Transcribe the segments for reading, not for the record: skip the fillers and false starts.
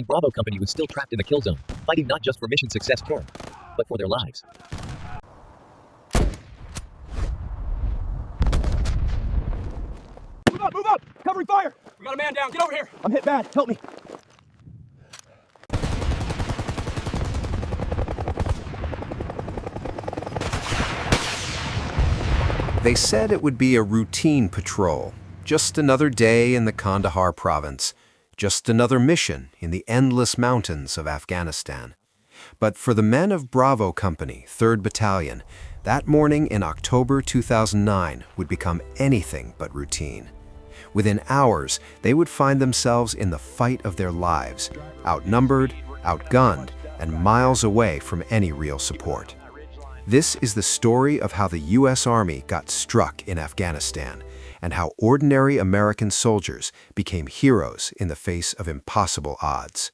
The Bravo Company was still trapped in the kill zone, fighting not just for mission success, but for their lives. Move up! Move up! Covering fire! We got a man down. Get over here. I'm hit bad. Help me. They said it would be a routine patrol, just another day in the Kandahar province, just another mission in the endless mountains of Afghanistan. But for the men of Bravo Company, 3rd Battalion, that morning in October 2009 would become anything but routine. Within hours, they would find themselves in the fight of their lives, outnumbered, outgunned, and miles away from any real support. This is the story of how the U.S. Army got struck in Afghanistan and how ordinary American soldiers became heroes in the face of impossible odds.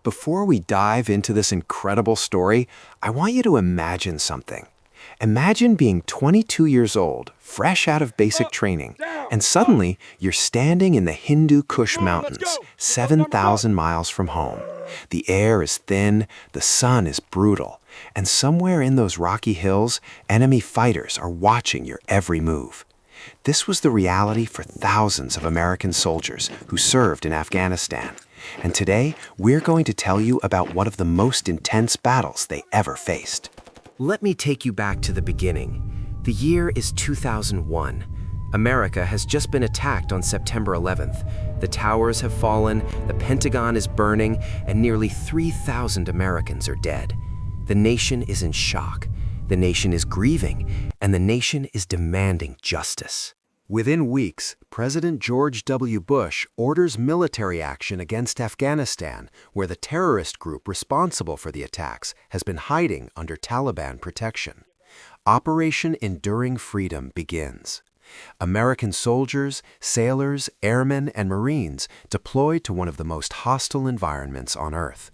Before we dive into this incredible story, I want you to imagine something. Imagine being 22 years old, fresh out of basic training, and suddenly you're standing in the Hindu Kush Mountains, 7,000 miles from home. The air is thin, the sun is brutal, and somewhere in those rocky hills, enemy fighters are watching your every move. This was the reality for thousands of American soldiers who served in Afghanistan. And today, we're going to tell you about one of the most intense battles they ever faced. Let me take you back to the beginning. The year is 2001. America has just been attacked on September 11th. The towers have fallen, the Pentagon is burning, and nearly 3,000 Americans are dead. The nation is in shock. The nation is grieving, and the nation is demanding justice. Within weeks, President George W. Bush orders military action against Afghanistan, where the terrorist group responsible for the attacks has been hiding under Taliban protection. Operation Enduring Freedom begins. American soldiers, sailors, airmen, and Marines deployed to one of the most hostile environments on Earth.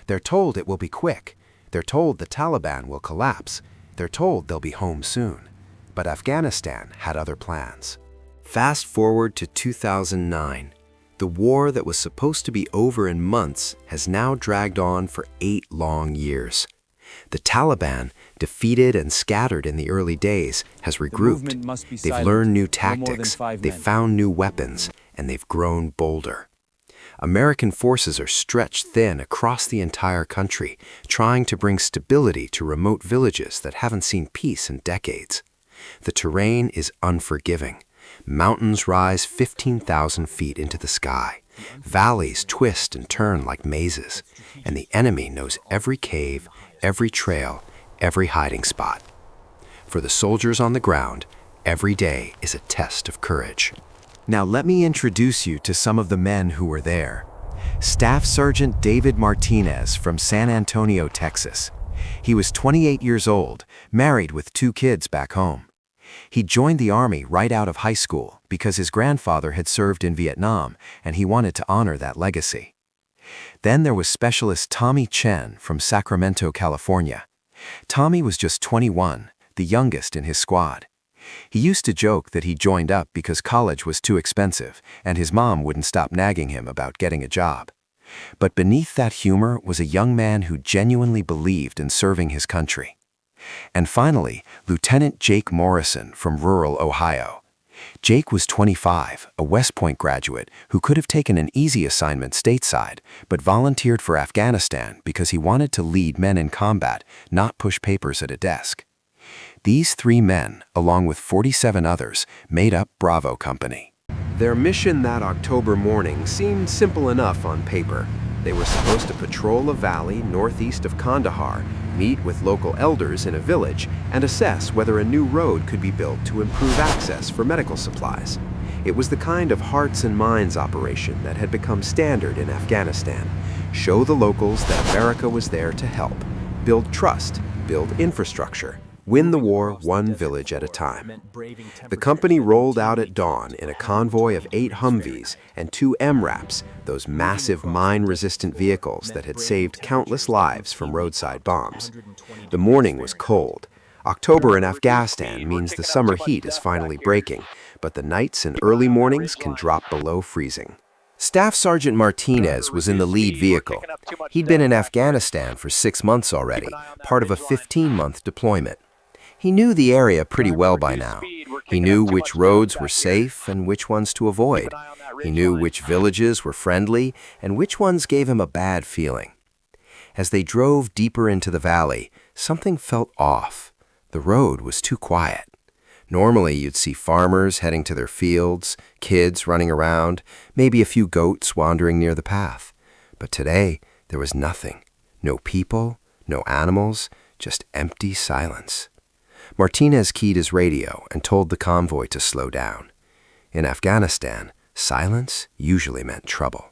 They're told it will be quick. They're told the Taliban will collapse. They're told they'll be home soon. But Afghanistan had other plans. Fast forward to 2009. The war that was supposed to be over in months has now dragged on for 8 long years. The Taliban, defeated and scattered in the early days, has regrouped. They've learned new tactics, they've found new weapons, and they've grown bolder. American forces are stretched thin across the entire country, trying to bring stability to remote villages that haven't seen peace in decades. The terrain is unforgiving. Mountains rise 15,000 feet into the sky. Valleys twist and turn like mazes, and the enemy knows every cave, every trail, every hiding spot. For the soldiers on the ground, every day is a test of courage. Now let me introduce you to some of the men who were there. Staff Sergeant David Martinez from San Antonio, Texas. He was 28 years old, married with 2 kids back home. He joined the Army right out of high school because his grandfather had served in Vietnam and he wanted to honor that legacy. Then there was Specialist Tommy Chen from Sacramento, California. Tommy was just 21, the youngest in his squad. He used to joke that he joined up because college was too expensive and his mom wouldn't stop nagging him about getting a job. But beneath that humor was a young man who genuinely believed in serving his country. And finally, Lieutenant Jake Morrison from rural Ohio. Jake was 25, a West Point graduate who could have taken an easy assignment stateside, but volunteered for Afghanistan because he wanted to lead men in combat, not push papers at a desk. These 3 men, along with 47 others, made up Bravo Company. Their mission that October morning seemed simple enough on paper. They were supposed to patrol a valley northeast of Kandahar, meet with local elders in a village, and assess whether a new road could be built to improve access for medical supplies. It was the kind of hearts and minds operation that had become standard in Afghanistan. Show the locals that America was there to help. Build trust, build infrastructure, win the war one village at a time. The company rolled out at dawn in a convoy of 8 Humvees and 2 MRAPs, those massive mine-resistant vehicles that had saved countless lives from roadside bombs. The morning was cold. October in Afghanistan means the summer heat is finally breaking, but the nights and early mornings can drop below freezing. Staff Sergeant Martinez was in the lead vehicle. He'd been in Afghanistan for 6 months already, part of a 15-month deployment. He knew the area pretty well by now. He knew which roads were safe and which ones to avoid. He knew which villages were friendly and which ones gave him a bad feeling. As they drove deeper into the valley, something felt off. The road was too quiet. Normally, you'd see farmers heading to their fields, kids running around, maybe a few goats wandering near the path. But today, there was nothing. No people, no animals, just empty silence. Martinez keyed his radio and told the convoy to slow down. In Afghanistan, silence usually meant trouble.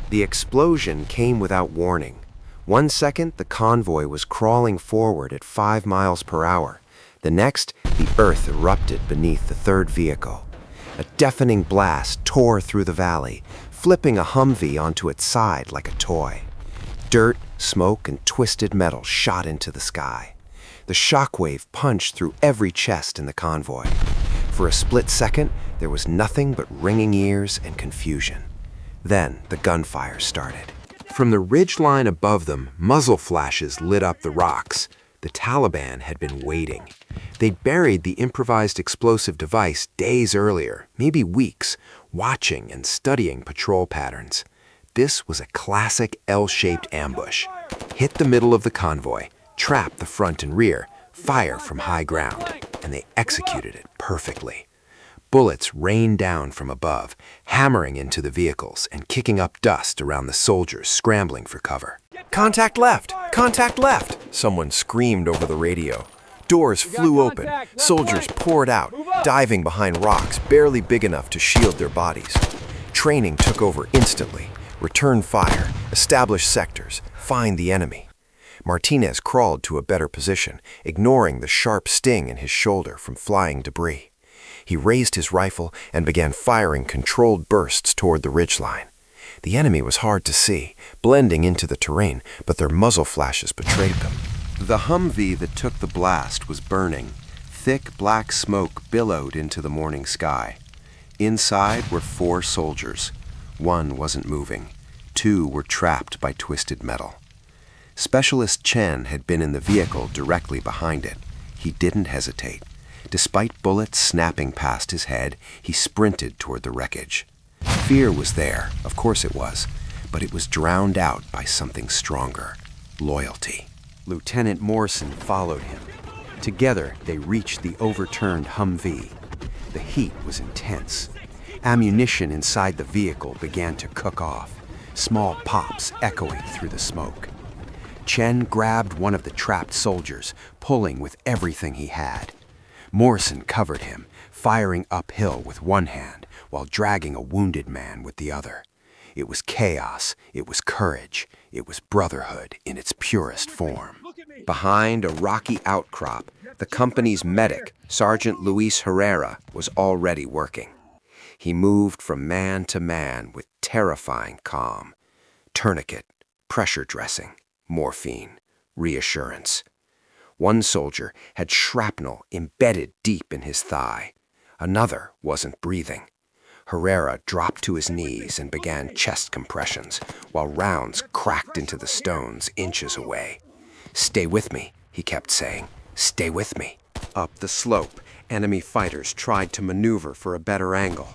The explosion came without warning. 1 second, the convoy was crawling forward at 5 miles per hour. The next, the earth erupted beneath the third vehicle. A deafening blast tore through the valley, flipping a Humvee onto its side like a toy. Dirt, smoke, and twisted metal shot into the sky. The shockwave punched through every chest in the convoy. For a split second, there was nothing but ringing ears and confusion. Then the gunfire started. From the ridgeline above them, muzzle flashes lit up the rocks. The Taliban had been waiting. They'd buried the improvised explosive device days earlier, maybe weeks, watching and studying patrol patterns. This was a classic L-shaped ambush. Hit the middle of the convoy, trap the front and rear, fire from high ground, and they executed it perfectly. Bullets rained down from above, hammering into the vehicles and kicking up dust around the soldiers scrambling for cover. "Contact left! Contact left!" someone screamed over the radio. Doors flew open, soldiers poured out, diving behind rocks barely big enough to shield their bodies. Training took over instantly. Return fire, establish sectors, find the enemy. Martinez crawled to a better position, ignoring the sharp sting in his shoulder from flying debris. He raised his rifle and began firing controlled bursts toward the ridgeline. The enemy was hard to see, blending into the terrain, but their muzzle flashes betrayed them. The Humvee that took the blast was burning. Thick black smoke billowed into the morning sky. Inside were 4 soldiers. 1 wasn't moving. 2 were trapped by twisted metal. Specialist Chen had been in the vehicle directly behind it. He didn't hesitate. Despite bullets snapping past his head, he sprinted toward the wreckage. Fear was there, of course it was, but it was drowned out by something stronger: loyalty. Lieutenant Morrison followed him. Together, they reached the overturned Humvee. The heat was intense. Ammunition inside the vehicle began to cook off, small pops echoing through the smoke. Chen grabbed one of the trapped soldiers, pulling with everything he had. Morrison covered him, firing uphill with one hand while dragging a wounded man with the other. It was chaos, it was courage, it was brotherhood in its purest form. Behind a rocky outcrop, the company's medic, Sergeant Luis Herrera, was already working. He moved from man to man with terrifying calm. Tourniquet, pressure dressing, morphine, reassurance. One soldier had shrapnel embedded deep in his thigh. Another wasn't breathing. Herrera dropped to his knees and began chest compressions, while rounds cracked into the stones inches away. "Stay with me," he kept saying. "Stay with me." Up the slope, enemy fighters tried to maneuver for a better angle.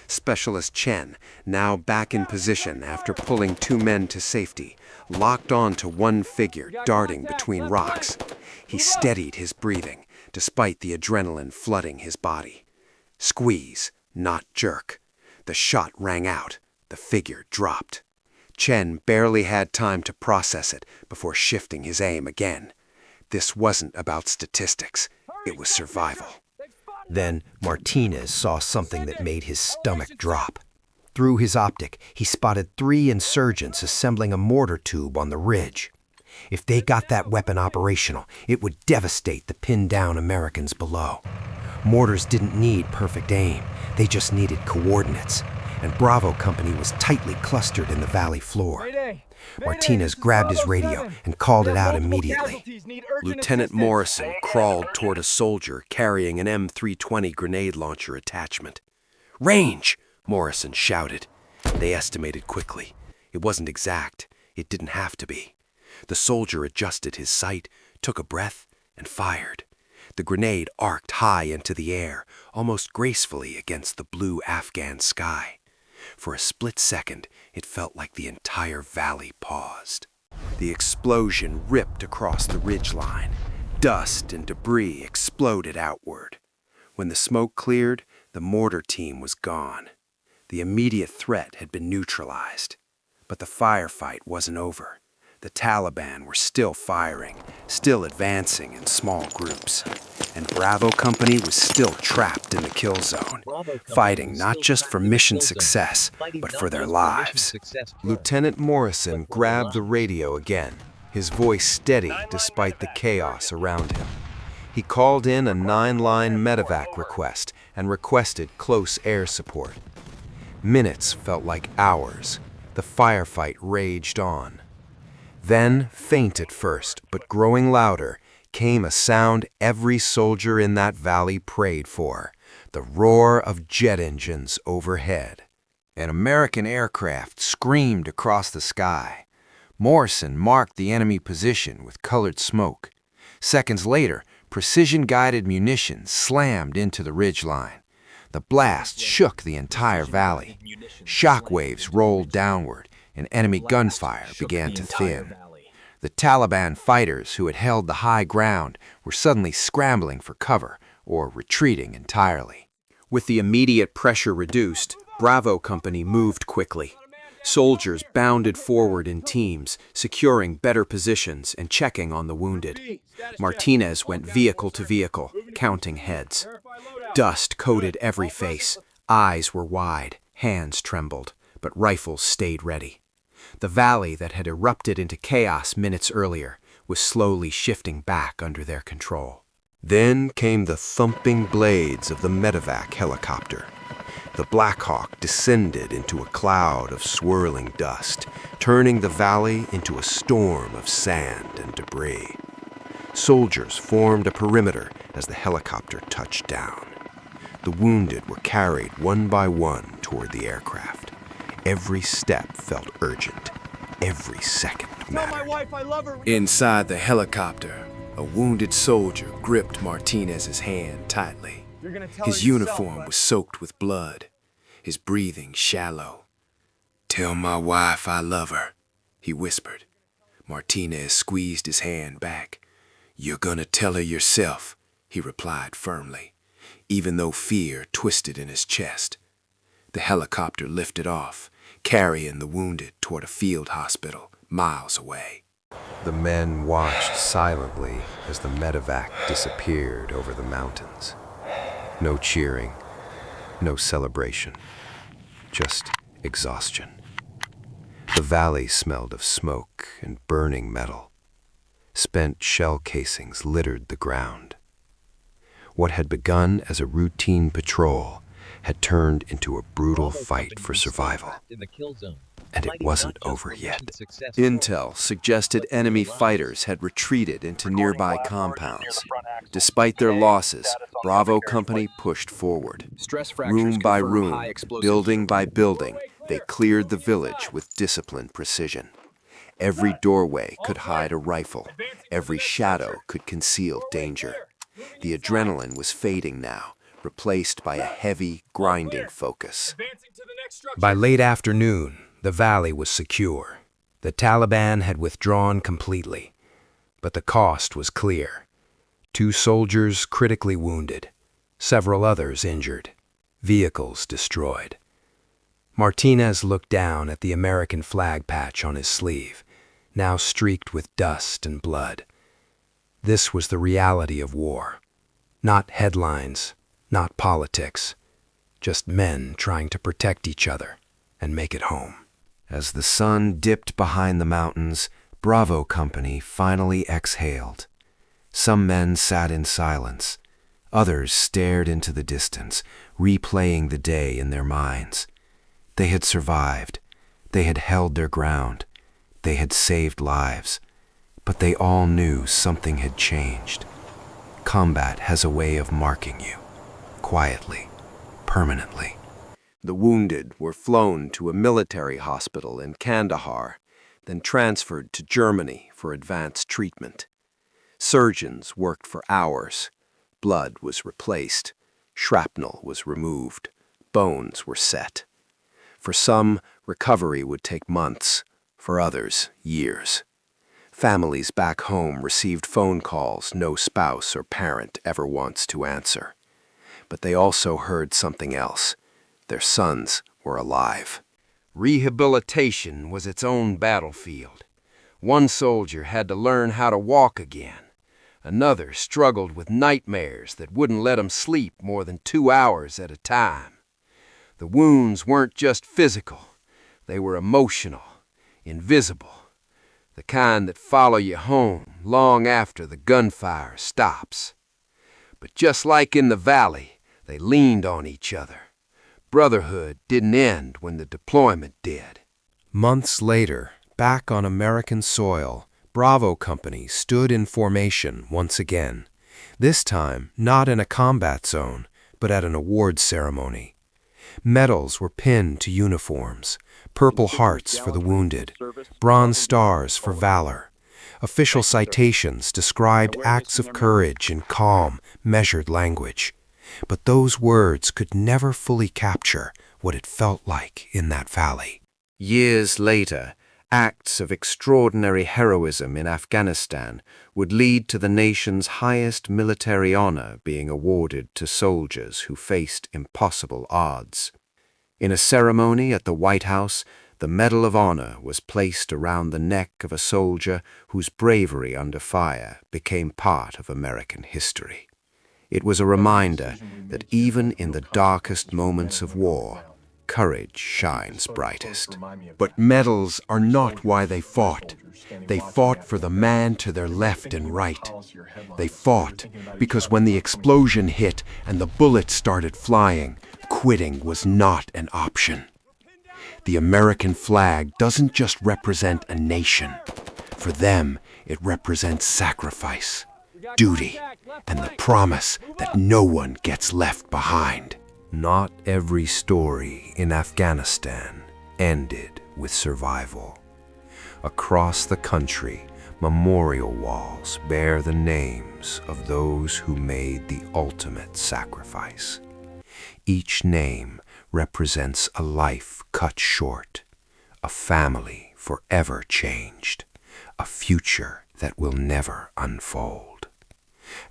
Specialist Chen, now back in position after pulling 2 men to safety, locked on to one figure darting between rocks. He steadied his breathing, despite the adrenaline flooding his body. Squeeze, not jerk. The shot rang out. The figure dropped. Chen barely had time to process it before shifting his aim again. This wasn't about statistics. It was survival. Then Martinez saw something that made his stomach drop. Through his optic, he spotted 3 insurgents assembling a mortar tube on the ridge. If they got that weapon operational, it would devastate the pinned-down Americans below. Mortars didn't need perfect aim. They just needed coordinates. And Bravo Company was tightly clustered in the valley floor. Martinez grabbed his radio and called it out immediately. Lieutenant Morrison crawled toward a soldier carrying an M320 grenade launcher attachment. "Range!" Morrison shouted. They estimated quickly. It wasn't exact. It didn't have to be. The soldier adjusted his sight, took a breath, and fired. The grenade arced high into the air, almost gracefully against the blue Afghan sky. For a split second, it felt like the entire valley paused. The explosion ripped across the ridgeline. Dust and debris exploded outward. When the smoke cleared, the mortar team was gone. The immediate threat had been neutralized. But the firefight wasn't over. The Taliban were still firing, still advancing in small groups. And Bravo Company was still trapped in the kill zone, fighting not just for mission success, but for their lives. Lieutenant Morrison grabbed the radio again, his voice steady despite the chaos around him. He called in a 9-line medevac request and requested close air support. Minutes felt like hours. The firefight raged on. Then, faint at first, but growing louder, came a sound every soldier in that valley prayed for: the roar of jet engines overhead. An American aircraft screamed across the sky. Morrison marked the enemy position with colored smoke. Seconds later, precision-guided munitions slammed into the ridgeline. The blast shook the entire valley. Shockwaves rolled downward, and enemy gunfire began to thin. The Taliban fighters who had held the high ground were suddenly scrambling for cover or retreating entirely. With the immediate pressure reduced, Bravo Company moved quickly. Soldiers bounded forward in teams, securing better positions and checking on the wounded. Martinez went vehicle to vehicle, counting heads. Dust coated every face. Eyes were wide, hands trembled, but rifles stayed ready. The valley that had erupted into chaos minutes earlier was slowly shifting back under their control. Then came the thumping blades of the medevac helicopter. The Black Hawk descended into a cloud of swirling dust, turning the valley into a storm of sand and debris. Soldiers formed a perimeter as the helicopter touched down. The wounded were carried one by one toward the aircraft. Every step felt urgent. Every second mattered. Tell my wife I love her. Inside the helicopter, a wounded soldier gripped Martinez's hand tightly. His uniform was soaked with blood, his breathing shallow. "Tell my wife I love her," he whispered. Martinez squeezed his hand back. "You're gonna tell her yourself," he replied firmly, even though fear twisted in his chest. The helicopter lifted off, carrying the wounded toward a field hospital miles away. The men watched silently as the medevac disappeared over the mountains. No cheering, no celebration, just exhaustion. The valley smelled of smoke and burning metal. Spent shell casings littered the ground. What had begun as a routine patrol had turned into a brutal fight for survival. And it wasn't over yet. Intel suggested enemy fighters had retreated into nearby compounds. Despite their losses, Bravo Company pushed forward. Room by room, building by building, they cleared the village with disciplined precision. Every doorway could hide a rifle. Every shadow could conceal danger. The adrenaline was fading now, replaced by a heavy, grinding focus. By late afternoon, the valley was secure. The Taliban had withdrawn completely, but the cost was clear. 2 soldiers critically wounded, several others injured, vehicles destroyed. Martinez looked down at the American flag patch on his sleeve, now streaked with dust and blood. This was the reality of war. Not headlines, not politics, just men trying to protect each other and make it home. As the sun dipped behind the mountains, Bravo Company finally exhaled. Some men sat in silence. Others stared into the distance, replaying the day in their minds. They had survived. They had held their ground. They had saved lives. But they all knew something had changed. Combat has a way of marking you, quietly, permanently. The wounded were flown to a military hospital in Kandahar, then transferred to Germany for advanced treatment. Surgeons worked for hours. Blood was replaced. Shrapnel was removed. Bones were set. For some, recovery would take months. For others, years. Families back home received phone calls no spouse or parent ever wants to answer. But they also heard something else. Their sons were alive. Rehabilitation was its own battlefield. One soldier had to learn how to walk again. Another struggled with nightmares that wouldn't let him sleep more than 2 hours at a time. The wounds weren't just physical. They were emotional, invisible. The kind that follow you home long after the gunfire stops. But just like in the valley, they leaned on each other. Brotherhood didn't end when the deployment did. Months later, back on American soil, Bravo Company stood in formation once again. This time, not in a combat zone, but at an awards ceremony. Medals were pinned to uniforms, Purple Hearts for the wounded, Bronze Stars for valor. Official citations described acts of courage in calm, measured language. But those words could never fully capture what it felt like in that valley. Years later, acts of extraordinary heroism in Afghanistan would lead to the nation's highest military honor being awarded to soldiers who faced impossible odds. In a ceremony at the White House, the Medal of Honor was placed around the neck of a soldier whose bravery under fire became part of American history. It was a reminder that even in the darkest moments of war, courage shines brightest. But medals are not why they fought. They fought for the man to their left and right. They fought because when the explosion hit and the bullets started flying, quitting was not an option. The American flag doesn't just represent a nation. For them, it represents sacrifice, duty, and the promise that no one gets left behind. Not every story in Afghanistan ended with survival. Across the country, memorial walls bear the names of those who made the ultimate sacrifice. Each name represents a life cut short, a family forever changed, a future that will never unfold.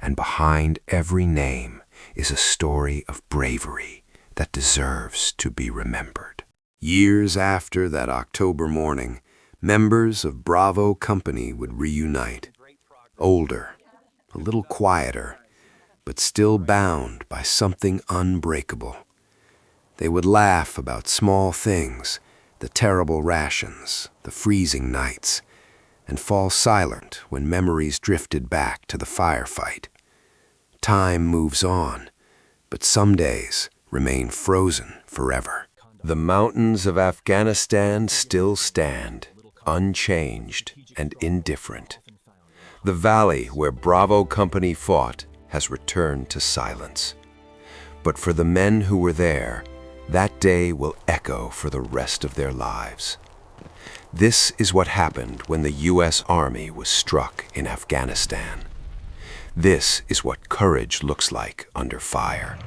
And behind every name is a story of bravery that deserves to be remembered. Years after that October morning, members of Bravo Company would reunite. Older, a little quieter, but still bound by something unbreakable. They would laugh about small things, the terrible rations, the freezing nights, and fall silent when memories drifted back to the firefight. Time moves on, but some days remain frozen forever. The mountains of Afghanistan still stand, unchanged and indifferent. The valley where Bravo Company fought has returned to silence. But for the men who were there, that day will echo for the rest of their lives. This is what happened when the U.S. Army was struck in Afghanistan. This is what courage looks like under fire.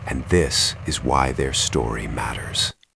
And this is why their story matters.